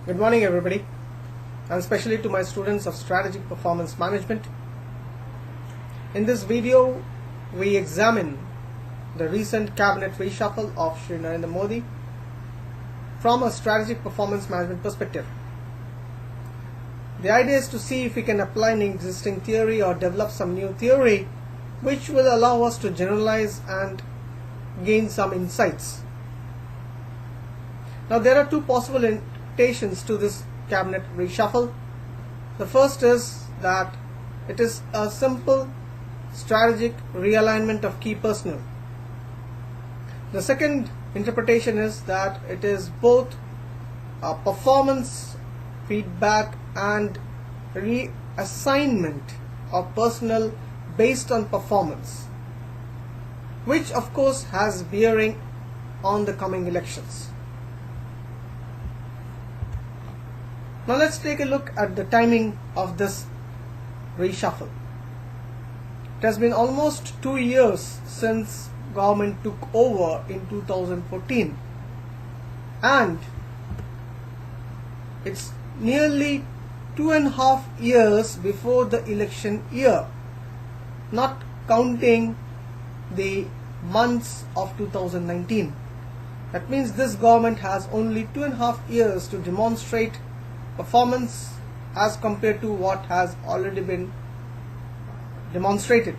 Good morning everybody, and especially to my students of Strategic Performance Management. In this video, we examine the recent cabinet reshuffle of Shri Narendra Modi from a strategic performance management perspective. The idea is to see if we can apply an existing theory or develop some new theory which will allow us to generalize and gain some insights. Now there are two possible interpretations to this cabinet reshuffle. The first is that it is a simple strategic realignment of key personnel. The second interpretation is that it is both a performance feedback and reassignment of personnel based on performance, which of course has bearing on the coming elections. Now let's take a look at the timing of this reshuffle. It has been almost 2 years since government took over in 2014, and it's nearly 2.5 years before the election year, not counting the months of 2019. That means this government has only 2.5 years to demonstrate performance as compared to what has already been demonstrated.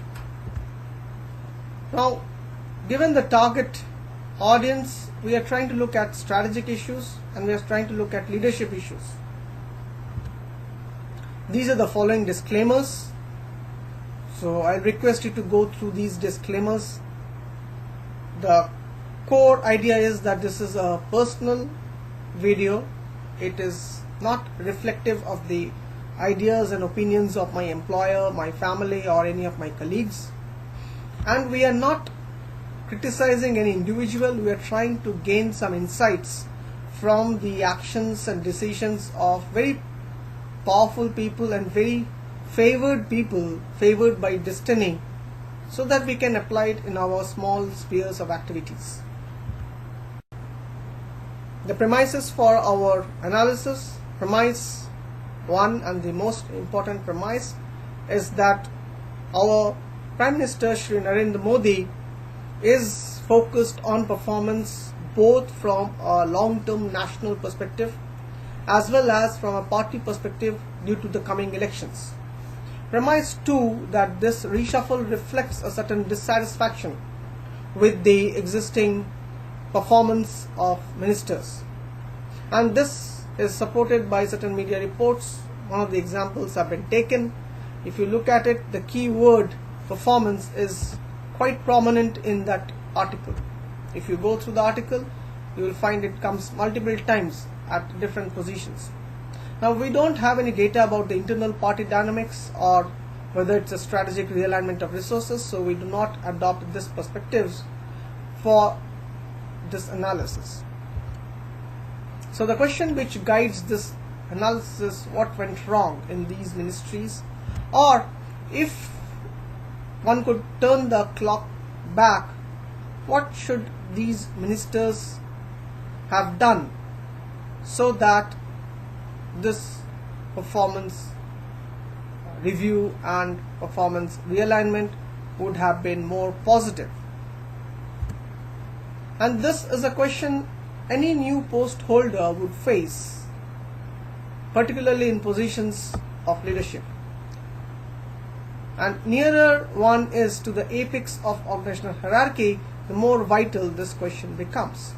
Now, given the target audience, we are trying to look at strategic issues and we are trying to look at leadership issues. These are the following disclaimers. So I request you to go through these disclaimers. The core idea is that this is a personal video. It is not reflective of the ideas and opinions of my employer, my family, or any of my colleagues. And we are not criticizing any individual. We are trying to gain some insights from the actions and decisions of very powerful people and very favored people, favored by destiny, so that we can apply it in our small spheres of activities. The premises for our analysis: premise 1, and the most important premise, is that our Prime Minister Shri Narendra Modi is focused on performance both from a long-term national perspective as well as from a party perspective due to the coming elections. Premise 2, that this reshuffle reflects a certain dissatisfaction with the existing performance of ministers, and this is supported by certain media reports. One of the examples have been taken. If you look at it, the key word performance is quite prominent in that article. If you go through the article, you will find it comes multiple times at different positions. Now, we don't have any data about the internal party dynamics or whether it's a strategic realignment of resources, so we do not adopt this perspectives for this analysis. So the question which guides this analysis: what went wrong in these ministries, or if one could turn the clock back, what should these ministers have done so that this performance review and performance realignment would have been more positive? And this is a question any new post holder would face, particularly in positions of leadership. And nearer one is to the apex of organizational hierarchy, the more vital this question becomes.